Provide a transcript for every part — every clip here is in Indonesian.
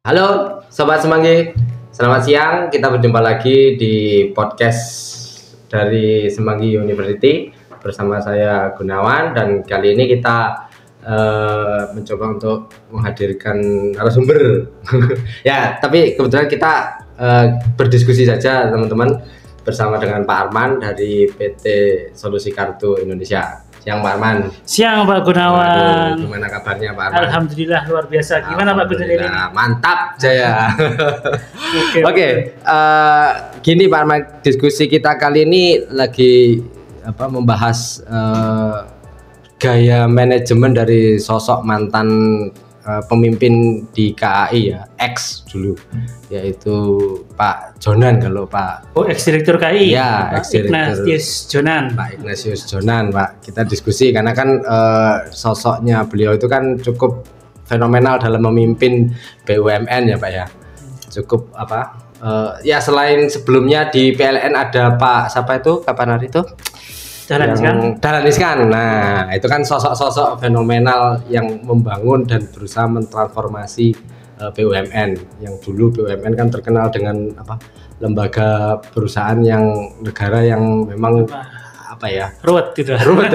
Halo Sobat Semanggi, selamat siang. Kita berjumpa lagi di podcast dari Semanggi University bersama saya Gunawan, dan kali ini kita mencoba untuk menghadirkan narasumber. Ya, tapi kebetulan kita berdiskusi saja teman-teman bersama dengan Pak Arman dari PT Solusi Kartu Indonesia. Siang Pak Arman. Siang Pak Gunawan. Waduh, gimana kabarnya Pak Arman? Alhamdulillah luar biasa. Gimana Pak Gunawan ini? Mantap Jaya. Oke. Okay. Gini Pak Arman, diskusi kita kali ini lagi membahas gaya manajemen dari sosok mantan pemimpin di KAI ya, ex dulu, yaitu Pak Jonan. Kalau Pak ex-direktur KAI ya, Ignatius Jonan. Pak Ignatius Jonan, Pak, kita diskusi karena kan sosoknya beliau itu kan cukup fenomenal dalam memimpin BUMN ya Pak ya, cukup ya selain sebelumnya di PLN ada Pak siapa itu, kapan hari itu? Dahlan Iskan. Nah, itu kan sosok-sosok fenomenal yang membangun dan berusaha mentransformasi BUMN. Yang dulu BUMN kan terkenal dengan lembaga perusahaan yang negara yang memang ruwet gitu. Ruwet.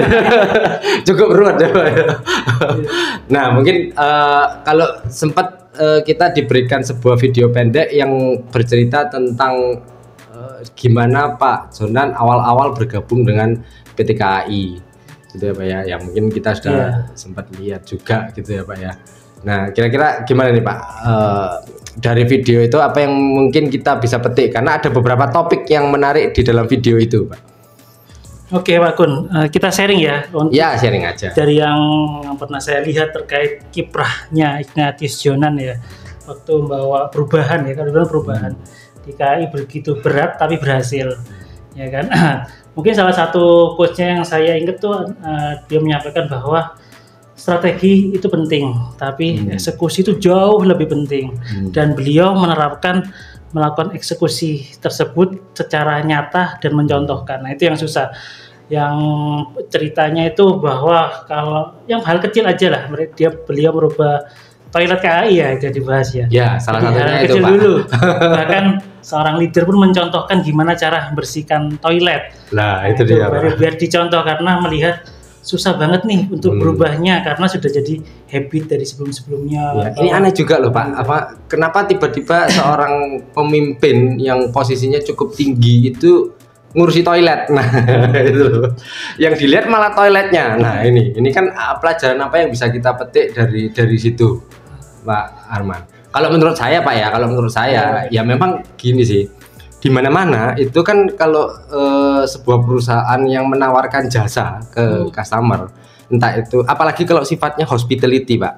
Cukup ruwet ya Pak. Nah, mungkin kalau sempat kita diberikan sebuah video pendek yang bercerita tentang gimana Pak Jonan awal-awal bergabung dengan PT KAI gitu ya Pak ya, yang mungkin kita sudah sempat lihat juga gitu ya Pak ya. Nah, kira-kira gimana nih Pak, dari video itu apa yang mungkin kita bisa petik, karena ada beberapa topik yang menarik di dalam video itu Pak. Oke Pak Kun, kita sharing ya. Ya, sharing aja. Dari yang pernah saya lihat terkait kiprahnya Ignatius Jonan ya, waktu membawa perubahan ya, kalau bilang perubahan di KAI begitu berat tapi berhasil ya kan. Mungkin salah satu quotes-nya yang saya ingat tuh dia menyampaikan bahwa strategi itu penting tapi eksekusi itu jauh lebih penting, dan beliau melakukan eksekusi tersebut secara nyata dan mencontohkan. Nah, itu yang susah. Yang ceritanya itu bahwa kalau yang hal kecil aja lah, beliau merubah toilet KAI ya, itu dibahas ya. Ya, salah satunya itu Pak. Dulu. Bahkan seorang leader pun mencontohkan gimana cara membersihkan toilet. Nah, itu dia Pak. Biar dicontoh, karena melihat susah banget nih untuk berubahnya karena sudah jadi habit dari sebelum-sebelumnya. Ya, ini aneh juga loh Pak. Kenapa tiba-tiba seorang pemimpin yang posisinya cukup tinggi itu ngurusi toilet? Nah, itu yang dilihat malah toiletnya. Nah, ini kan pelajaran apa yang bisa kita petik dari situ, Pak Arman? Kalau menurut saya Pak ya, ya memang gini sih. Di mana-mana itu kan kalau sebuah perusahaan yang menawarkan jasa ke customer, entah itu apalagi kalau sifatnya hospitality Pak.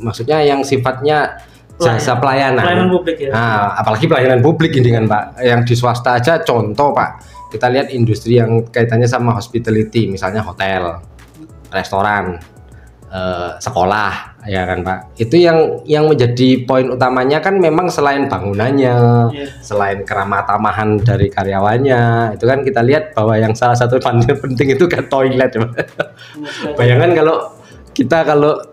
Maksudnya yang sifatnya jasa pelayanan publik ya. Nah, apalagi pelayanan publik ini kan Pak. Yang di swasta aja contoh Pak. Kita lihat industri yang kaitannya sama hospitality, misalnya hotel, restoran, sekolah, ya kan Pak. Itu yang menjadi poin utamanya kan memang selain bangunannya, selain keramah tamahan dari karyawannya, itu kan kita lihat bahwa yang salah satu penting itu kan toilet. Bayangkan kalau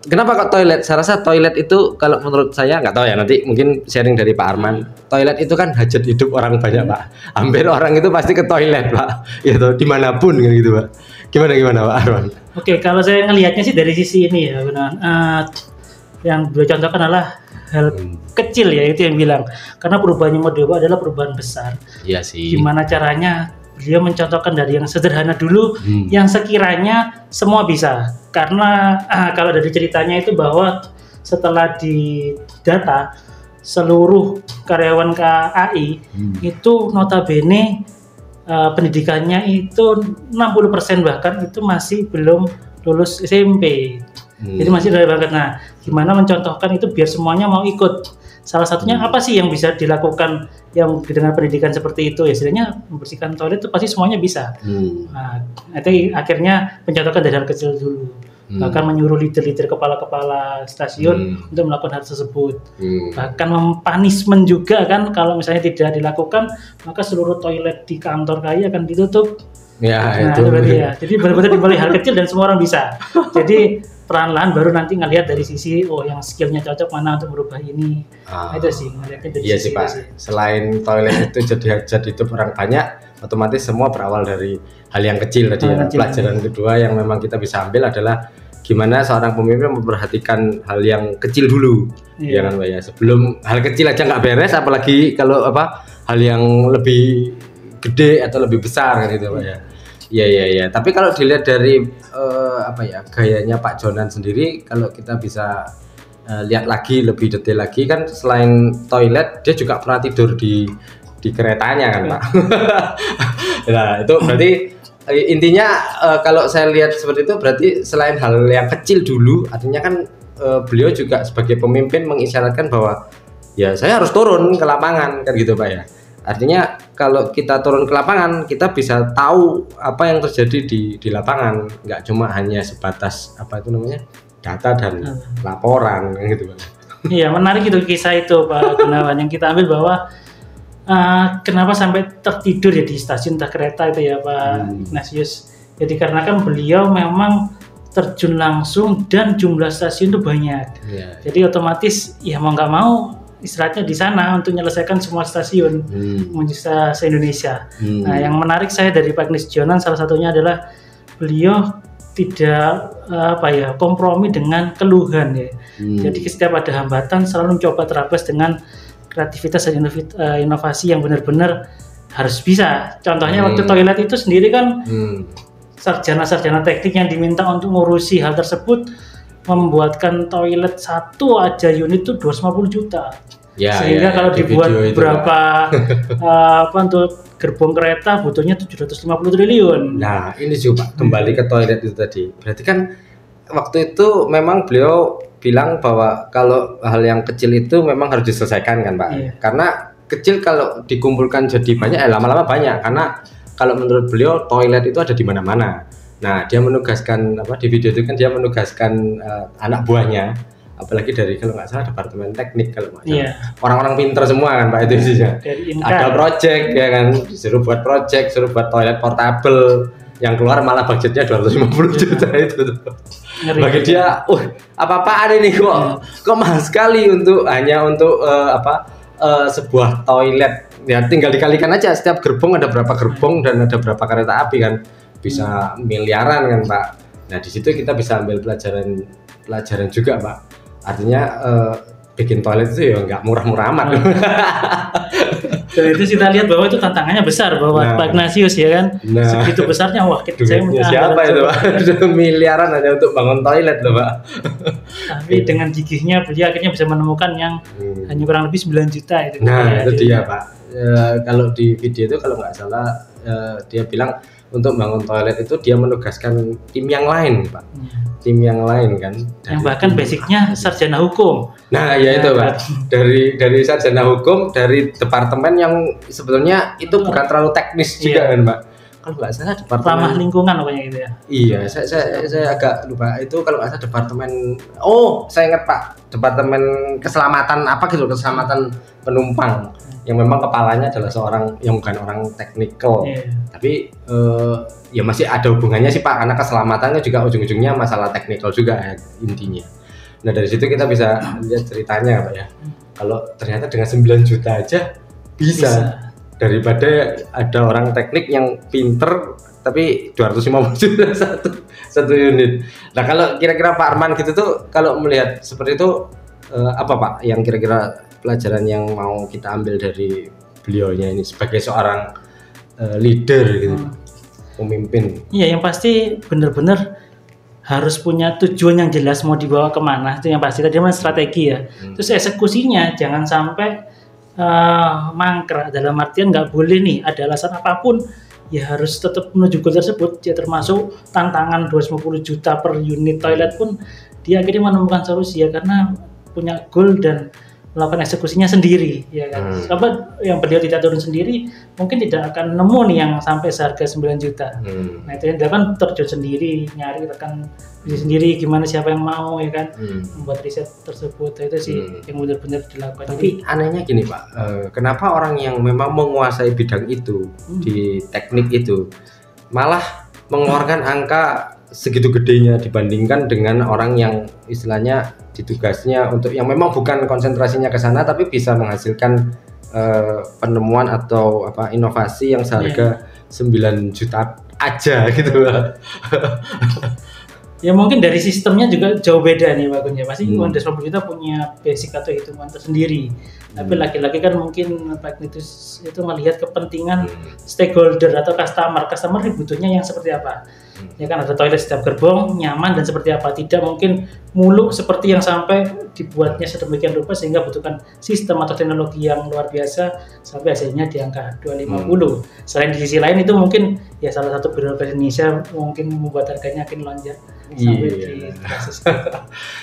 kenapa kok toilet? Saya rasa toilet itu kalau menurut saya, nggak tahu ya, nanti mungkin sharing dari Pak Arman. Toilet itu kan hajat hidup orang banyak Pak. Hampir orang itu pasti ke toilet Pak. Gitu, dimanapun gitu Pak. Gimana Pak Arman? Oke, kalau saya ngelihatnya sih dari sisi ini ya, yang beliau contohkan adalah hal kecil ya, itu yang bilang. Karena perubahannya model adalah perubahan besar. Iya sih. Gimana caranya? Beliau mencontohkan dari yang sederhana dulu, yang sekiranya semua bisa. Karena kalau dari ceritanya itu bahwa setelah didata seluruh karyawan KAI itu notabene pendidikannya itu 60% bahkan itu masih belum lulus SMP. Jadi masih dari banget. Nah, gimana mencontohkan itu biar semuanya mau ikut. Salah satunya apa sih yang bisa dilakukan yang dengan pendidikan seperti itu? Ya, istilahnya membersihkan toilet itu pasti semuanya bisa. Nah, itu akhirnya mencontohkan dari hal kecil dulu. Bahkan menyuruh leader-leader kepala-kepala stasiun untuk melakukan hal tersebut. Bahkan mempanismen juga kan, kalau misalnya tidak dilakukan maka seluruh toilet di kantor KAI akan ditutup. Ya, nah, itu berarti ya. Jadi benar-benar dimulai hal kecil dan semua orang bisa. Jadi perlahan-lahan baru nanti ngelihat dari sisi yang skillnya cocok mana untuk merubah ini. Itu sih ngelihatnya dari iya sisi sih Pak. itu sih. Selain toilet itu jadi hajat hidup orang banyak, otomatis semua berawal dari hal yang kecil tadi ya. Pelajaran kedua yang memang kita bisa ambil adalah gimana seorang pemimpin memperhatikan hal yang kecil dulu, ya kan Pak ya. Sebelum hal kecil aja nggak beres, apalagi kalau hal yang lebih gede atau lebih besar kan gitu Pak ya. Iya. Tapi kalau dilihat dari gayanya Pak Jonan sendiri, kalau kita bisa lihat lagi lebih detail lagi kan, selain toilet dia juga pernah tidur di keretanya kan Pak. Nah itu berarti intinya kalau saya lihat seperti itu berarti selain hal yang kecil dulu, artinya kan beliau juga sebagai pemimpin mengisyaratkan bahwa ya saya harus turun ke lapangan kan gitu Pak ya. Artinya kalau kita turun ke lapangan, kita bisa tahu apa yang terjadi di lapangan, nggak cuma hanya sebatas data dan laporan gitu Pak. Iya, menarik itu kisah itu Pak Gunawan yang kita ambil bahwa kenapa sampai tertidur ya di stasiun kereta itu ya Pak Ignatius. Jadi karena kan beliau memang terjun langsung dan jumlah stasiun itu banyak. Jadi otomatis ya mau nggak mau istirahatnya di sana untuk menyelesaikan semua stasiun se-Indonesia. Nah, yang menarik saya dari Pak Ignis Jonan salah satunya adalah beliau tidak kompromi dengan keluhan ya. Jadi setiap ada hambatan selalu mencoba terabas dengan kreativitas dan inovasi yang benar-benar harus bisa. Contohnya waktu toilet itu sendiri kan sarjana-sarjana teknik yang diminta untuk ngurusi hal tersebut membuatkan toilet satu aja unit itu 250 juta. Sehingga kalau dibuat berapa untuk gerbong kereta butuhnya 750 triliun. Nah, ini juga kembali ke toilet itu tadi. Berarti kan waktu itu memang beliau bilang bahwa kalau hal yang kecil itu memang harus diselesaikan kan Pak. Karena kecil kalau dikumpulkan jadi banyak lama-lama banyak, karena kalau menurut beliau toilet itu ada di mana-mana. Nah, dia menugaskan di video itu kan dia menugaskan anak buahnya, apalagi dari kalau nggak salah departemen teknik kalau nggak salah, orang-orang pinter semua kan Pak itu isinya. Ada project ya kan, disuruh buat project, suruh buat toilet portable, yang keluar malah budgetnya 250 juta itu tuh. Bagi dia, apa-apaan ini kok mahal sekali hanya untuk sebuah toilet. Ya tinggal dikalikan aja setiap gerbong ada berapa gerbong dan ada berapa kereta api kan. Bisa miliaran kan Pak. Nah di situ kita bisa ambil pelajaran juga Pak. Artinya bikin toilet itu ya nggak murah-murah amat. Dan itu kita lihat bahwa itu tantangannya besar bahwa Pak Ignatius ya kan. Segitu besarnya saya siapa itu Pak? Miliaran hanya untuk bangun toilet loh Pak. Tapi dengan gigihnya beliau akhirnya bisa menemukan yang hanya kurang lebih 9 juta itu. Nah itu dia Pak. Kalau di video itu kalau nggak salah dia bilang untuk bangun toilet itu dia menugaskan tim yang lain Pak. Tim yang lain kan. Yang bahkan basicnya sarjana hukum. Nah ya itu Pak. Dari sarjana hukum, dari departemen yang sebetulnya itu bukan terlalu teknis juga kan Pak. Kalau nggak salah departemen ramah lingkungan pokoknya gitu ya. Iya, saya agak lupa. Itu kalau nggak salah departemen. Saya ingat Pak. Departemen keselamatan keselamatan penumpang. Yang memang kepalanya adalah seorang yang bukan orang teknikal, tapi ya masih ada hubungannya sih Pak, karena keselamatannya juga ujung-ujungnya masalah teknikal juga ya, intinya. Nah dari situ kita bisa lihat ceritanya Pak ya, kalau ternyata dengan 9 juta aja bisa. Daripada ada orang teknik yang pinter tapi 250 juta satu unit. Nah kalau kira-kira Pak Arman gitu tuh, kalau melihat seperti itu apa Pak yang kira-kira pelajaran yang mau kita ambil dari beliaunya ini sebagai seorang leader gitu, pemimpin? Iya, yang pasti benar-benar harus punya tujuan yang jelas mau dibawa kemana, itu yang pasti. Tadi memang strategi ya. Terus eksekusinya jangan sampai mangkrak, dalam artian nggak boleh nih ada alasan apapun ya harus tetap menuju goal tersebut. Ya termasuk tantangan 250 juta per unit toilet pun dia akhirnya menemukan solusi ya, karena punya goal dan melakukan eksekusinya sendiri ya kan. Sebab yang beliau tidak turun sendiri mungkin tidak akan nemu nih yang sampai seharga 9 juta. Nah itu dia kan terjun sendiri, nyari rekan sendiri gimana siapa yang mau ya kan, membuat riset tersebut. Itu sih yang benar-benar dilakukan. Tapi anehnya gini Pak, kenapa orang yang memang menguasai bidang itu di teknik itu malah mengeluarkan angka segitu gedenya dibandingkan dengan orang yang istilahnya ditugasnya untuk yang memang bukan konsentrasinya ke sana tapi bisa menghasilkan penemuan atau apa inovasi yang seharga 9 juta aja gitu. Ya mungkin dari sistemnya juga jauh beda nih Pak Gun ya. Pasti Wonders Robot kita punya basic atau hitungan tersendiri. Tapi lagi-lagi kan mungkin Pak itu melihat kepentingan stakeholder atau customer. Customer butuhnya yang seperti apa? Ya kan ada toilet setiap gerbong, nyaman dan seperti apa. Tidak mungkin muluk seperti yang sampai dibuatnya sedemikian rupa sehingga butuhkan sistem atau teknologi yang luar biasa sampai hasilnya di angka 250. Selain di sisi lain itu mungkin ya salah satu birokrasi Indonesia mungkin membuat harganya makin lonjak sampai di kasus.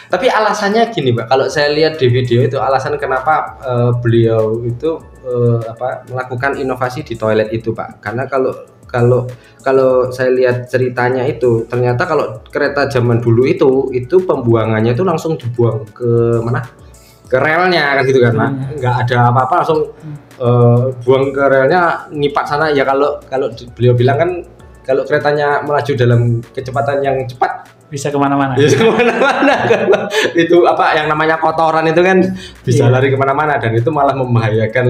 Tapi alasannya gini Pak, kalau saya lihat di video itu alasan kenapa beliau itu melakukan inovasi di toilet itu Pak. Karena kalau saya lihat ceritanya itu ternyata kalau kereta zaman dulu itu pembuangannya itu langsung dibuang ke mana? Ke relnya kan gitu kan Pak. Nggak ada apa-apa langsung buang ke relnya ngipak sana ya kalau beliau bilang kan kalau keretanya melaju dalam kecepatan yang cepat bisa kemana-mana. Bisa kemana-mana kan. Itu apa yang namanya kotoran itu kan bisa lari kemana-mana dan itu malah membahayakan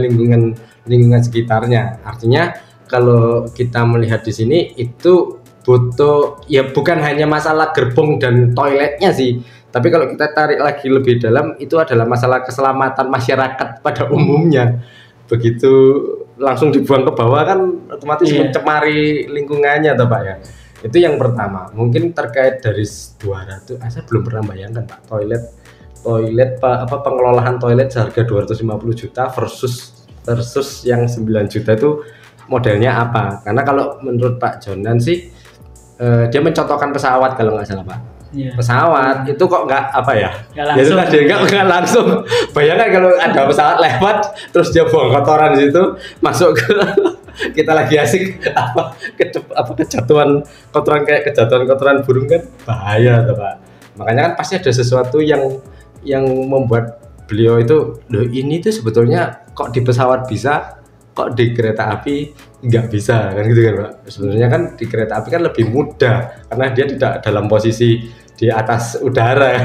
lingkungan sekitarnya. Artinya kalau kita melihat di sini itu butuh ya bukan hanya masalah gerbong dan toiletnya sih, tapi kalau kita tarik lagi lebih dalam itu adalah masalah keselamatan masyarakat pada umumnya. Begitu langsung dibuang ke bawah kan otomatis mencemari lingkungannya toh Pak ya. Itu yang pertama. Mungkin terkait dari 200, saya belum pernah bayangkan Pak toilet pengelolaan toilet seharga 250 juta versus yang 9 juta itu modelnya apa? Karena kalau menurut Pak Jonan sih dia mencontohkan pesawat kalau nggak salah Pak. Pesawat itu kok nggak apa ya? Nggak langsung. Bayangkan kalau ada pesawat lewat terus dia buang kotoran di situ masuk ke kita lagi asik kejatuhan kotoran burung kan bahaya tuh Pak. Makanya kan pasti ada sesuatu yang membuat beliau itu loh ini tuh sebetulnya kok di pesawat bisa kok di kereta api nggak bisa kan gitu kan Pak. Sebenarnya kan di kereta api kan lebih mudah karena dia tidak dalam posisi di atas udara.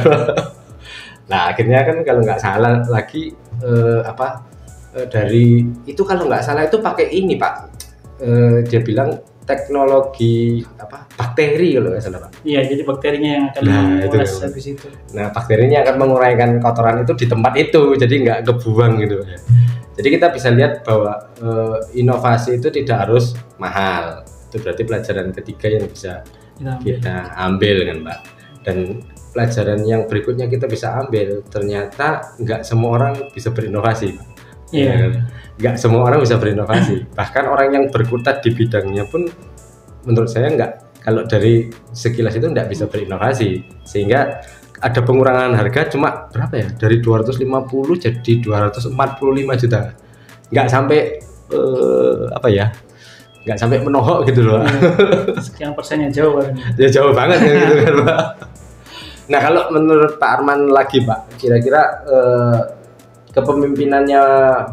Nah akhirnya kan kalau nggak salah lagi dari itu kalau nggak salah itu pakai ini Pak. Dia bilang teknologi bakteri kalau nggak salah Pak. Iya jadi bakterinya yang akan menguras habis itu. Nah bakterinya akan menguraikan kotoran itu di tempat itu jadi nggak kebuang gitu ya. Jadi kita bisa lihat bahwa inovasi itu tidak harus mahal. Itu berarti pelajaran ketiga yang bisa kita ambil kan Pak. Dan pelajaran yang berikutnya kita bisa ambil ternyata nggak semua orang bisa berinovasi. Nggak semua orang bisa berinovasi. Bahkan orang yang berkutat di bidangnya pun menurut saya nggak. Kalau dari sekilas itu nggak bisa berinovasi. Sehingga ada pengurangan harga cuma berapa ya dari 250 jadi 245 juta nggak sampai nggak sampai menohok gitu loh. Sekian persennya jauh kan ya jauh banget ya gitu kan Pak. Nah kalau menurut Pak Arman lagi Pak kira-kira kepemimpinannya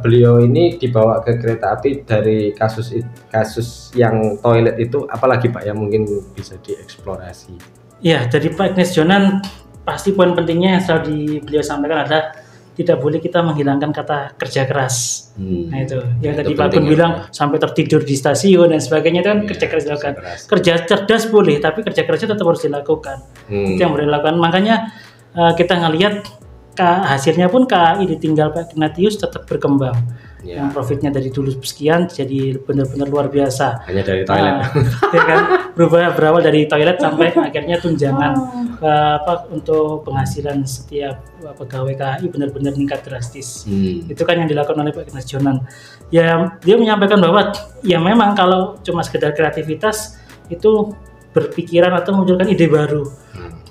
beliau ini dibawa ke kereta api dari kasus yang toilet itu apalagi Pak yang mungkin bisa dieksplorasi. Ya dari Pak Ignace Jonan pasti poin pentingnya yang selalu beliau sampaikan adalah tidak boleh kita menghilangkan kata kerja keras. Nah itu yang tadi Pak Gun bilang sampai tertidur di stasiun dan sebagainya itu kan kerja keras dilakukan. Kerja cerdas boleh tapi kerja kerasnya tetap harus dilakukan. Itu yang boleh dilakukan. Makanya kita ngelihat hasilnya pun KAI ditinggal Pak Ignatius tetap berkembang. Yang profitnya dari dulu sekian jadi benar-benar luar biasa. Hanya dari toilet. Ya kan berawal dari toilet sampai akhirnya tunjangan untuk penghasilan setiap pegawai KAI benar-benar meningkat drastis. Itu kan yang dilakukan oleh Pak Ignace Jonan. Ya dia menyampaikan bahwa ya memang kalau cuma sekedar kreativitas itu berpikiran atau munculkan ide baru.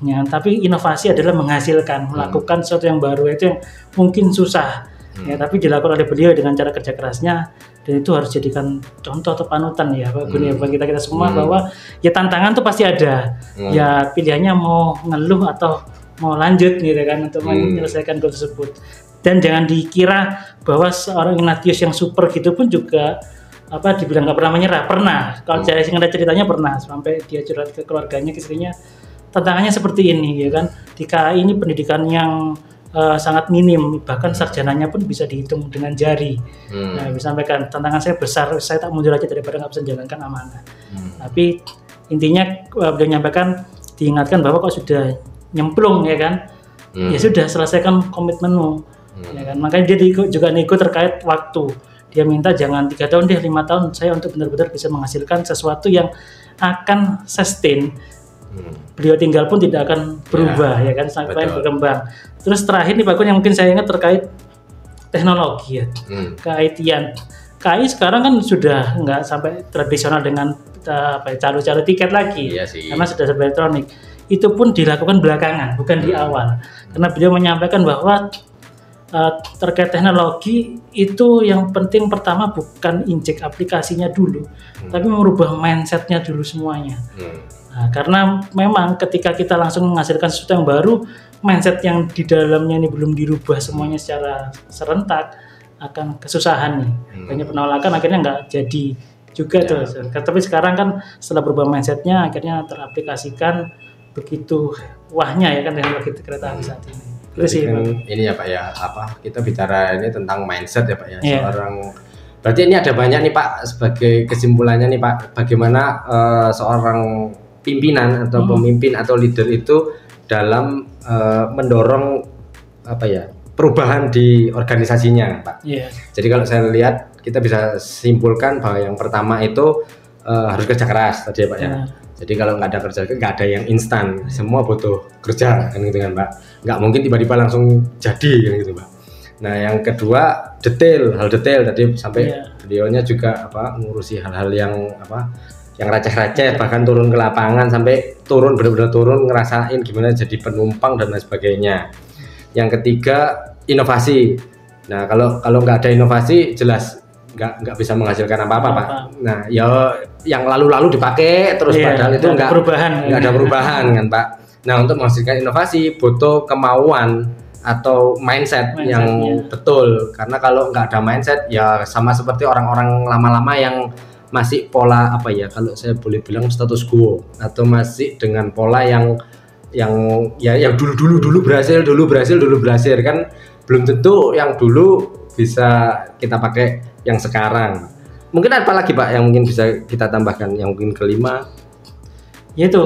Ya, tapi inovasi adalah menghasilkan, melakukan sesuatu yang baru itu yang mungkin susah. Ya, tapi dilakukan oleh beliau dengan cara kerja kerasnya dan itu harus jadikan contoh atau panutan ya Pak Gun ya bagi kita semua bahwa ya tantangan tuh pasti ada. Ya pilihannya mau ngeluh atau mau lanjut gitu kan untuk menyelesaikan goal tersebut. Dan jangan dikira bahwa seorang Ignatius yang super gitu pun juga dibilang nggak pernah menyerah, pernah. Kalau saya singkat ceritanya pernah, sampai dia curhat ke keluarganya, ke istrinya, tantangannya seperti ini ya kan. Di KAI ini pendidikan yang sangat minim, bahkan sarjananya pun bisa dihitung dengan jari. Nah, bisa sampaikan tantangan saya besar, saya tak mundur aja daripada nggak bisa menjalankan amanah. Tapi intinya beliau menyampaikan, diingatkan bahwa kok sudah nyemplung ya kan, ya sudah selesaikan komitmenmu. Ya kan, makanya dia juga nego terkait waktu. Dia minta jangan 3 tahun deh, 5 tahun saya untuk benar-benar bisa menghasilkan sesuatu yang akan sustain. Beliau tinggal pun tidak akan berubah ya kan, sampai berkembang. Terus terakhir nih Pak Gun yang mungkin saya ingat terkait teknologi ya, ke-IT-an. KAI sekarang kan sudah nggak sampai tradisional dengan calo-calo tiket lagi, karena sudah serba elektronik. Itu pun dilakukan belakangan, bukan di awal. Karena beliau menyampaikan bahwa terkait teknologi itu yang penting pertama bukan injek aplikasinya dulu, tapi merubah mindsetnya dulu semuanya. Nah, karena memang ketika kita langsung menghasilkan sesuatu yang baru, mindset yang di dalamnya ini belum dirubah semuanya secara serentak, akan kesusahan nih. Banyak penolakan akhirnya nggak jadi juga tuh. Tapi sekarang kan setelah berubah mindsetnya akhirnya teraplikasikan begitu wahnya ya kan teknologi kereta api saat ini. Itu sih kan, ini ya Pak ya, kita bicara ini tentang mindset ya Pak ya. Berarti ini ada banyak nih Pak sebagai kesimpulannya nih Pak, bagaimana seorang pimpinan atau pemimpin atau leader itu dalam mendorong perubahan di organisasinya Pak. Jadi kalau saya lihat kita bisa simpulkan bahwa yang pertama itu harus kerja keras tadi ya Pak ya. Jadi kalau nggak ada kerja, nggak ada yang instan, semua butuh kerja kan gitu kan Pak. Nggak mungkin tiba-tiba langsung jadi kan gitu Pak. Nah yang kedua hal detail tadi sampai beliaunya juga ngurusi hal-hal yang receh-receh, bahkan turun ke lapangan sampai benar-benar turun ngerasain gimana jadi penumpang dan lain sebagainya. Yang ketiga inovasi. Nah kalau nggak ada inovasi jelas nggak bisa menghasilkan apa-apa Pak. Nah ya yang lalu-lalu dipakai terus padahal itu nggak ada perubahan kan Pak. Nah untuk menghasilkan inovasi butuh kemauan atau mindset yang betul, karena kalau nggak ada mindset ya sama seperti orang-orang lama-lama yang masih pola kalau saya boleh bilang status quo, atau masih dengan pola yang dulu berhasil kan belum tentu yang dulu bisa kita pakai yang sekarang. Mungkin apa lagi Pak yang mungkin bisa kita tambahkan, yang mungkin kelima? Yaitu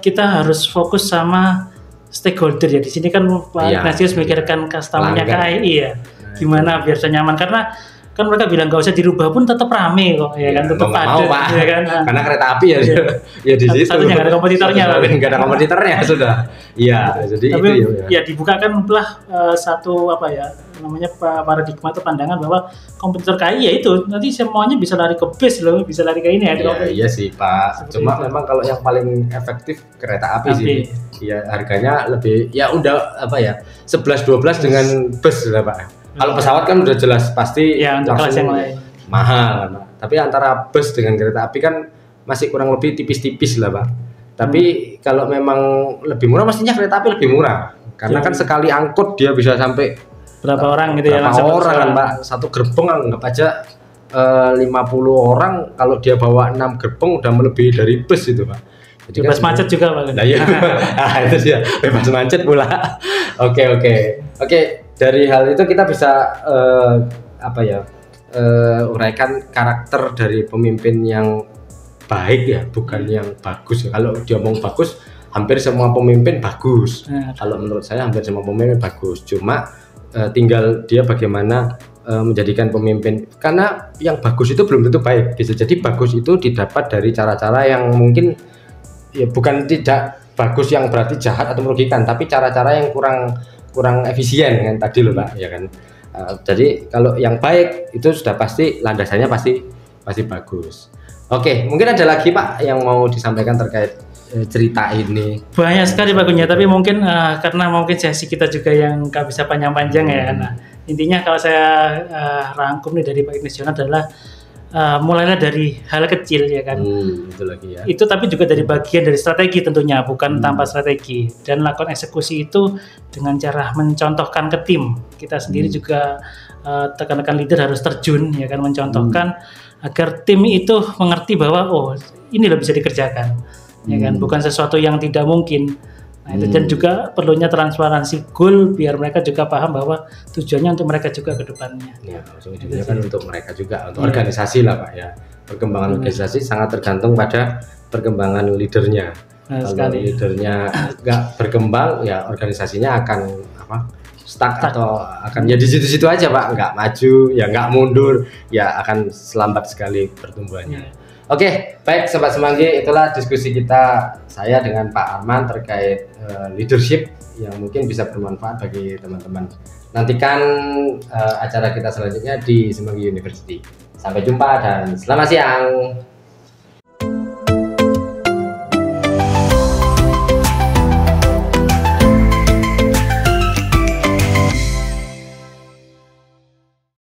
kita harus fokus sama stakeholder ya. Di sini kan Pak Ignatius memikirkan customer-nya KAI ya. Gimana biar bisa nyaman, karena kan mereka bilang nggak usah dirubah pun tetap rame kok ya kan, tetap padat ya kan, karena kereta api ya di situ satunya nggak ada kompetitornya nggak ada kompetitornya sudah jadi tapi itu ya dibukakan lah satu namanya paradigma atau pandangan bahwa kompetitor KAI ya itu nanti semuanya bisa lari ke bis loh, bisa lari ke ini iya sih Pak. Seperti cuma itu. Memang kalau yang paling efektif kereta api sih ya, harganya lebih ya udah 11-12 dengan bus lah Pak. Kalau pesawat kan udah jelas pasti langsung mahal Pak. Tapi antara bus dengan kereta api kan masih kurang lebih tipis-tipis lah Pak. Tapi kalau memang lebih murah mestinya kereta api lebih murah, karena kan sekali angkut dia bisa sampai berapa orang gitu ya, berapa orang kan Pak. Satu gerbong anggap aja 50 orang, kalau dia bawa 6 gerbong udah melebihi dari bus itu Pak. Jadi bebas macet juga Pak. Nah, iya. Itu sih ya, bebas macet pula. Oke. Dari hal itu kita bisa uraikan karakter dari pemimpin yang baik ya, bukan yang bagus. Kalau dia ngomong bagus, hampir semua pemimpin bagus. Kalau menurut saya hampir semua pemimpin bagus. Cuma tinggal dia bagaimana menjadikan pemimpin. Karena yang bagus itu belum tentu baik. Bisa jadi bagus itu didapat dari cara-cara yang mungkin ya bukan tidak bagus yang berarti jahat atau merugikan, tapi cara-cara yang kurang efisien kan tadi loh Pak ya kan. Jadi kalau yang baik itu sudah pasti landasannya pasti bagus. Oke, mungkin ada lagi Pak yang mau disampaikan terkait cerita ini? Banyak sekali Pak Gunya, tapi mungkin karena mungkin sesi kita juga yang nggak bisa panjang-panjang ya. Nah intinya kalau saya rangkum nih dari Pak Ignatius adalah mulailah dari hal kecil ya kan. Itu lagi ya. Itu tapi juga dari bagian dari strategi tentunya, bukan tanpa strategi. Dan lakukan eksekusi itu dengan cara mencontohkan ke tim. Kita sendiri juga rekan-rekan leader harus terjun ya kan, mencontohkan agar tim itu mengerti bahwa oh ini loh bisa dikerjakan, ya kan, bukan sesuatu yang tidak mungkin. Nah, itu dan juga perlunya transparansi goal biar mereka juga paham bahwa tujuannya untuk mereka juga ke depannya. Ya, ujung-ujungnya kan untuk mereka juga, untuk organisasi lah Pak ya. Perkembangan organisasi sangat tergantung pada perkembangan leadernya. Kalau leadernya nggak berkembang, ya organisasinya akan stuck atau akan ya di situ-situ aja Pak, nggak maju, ya nggak mundur, ya akan selambat sekali pertumbuhannya. Oke, baik Sobat Semanggi, itulah diskusi kita saya dengan Pak Arman terkait leadership yang mungkin bisa bermanfaat bagi teman-teman. Nantikan acara kita selanjutnya di Semanggi University. Sampai jumpa dan selamat siang.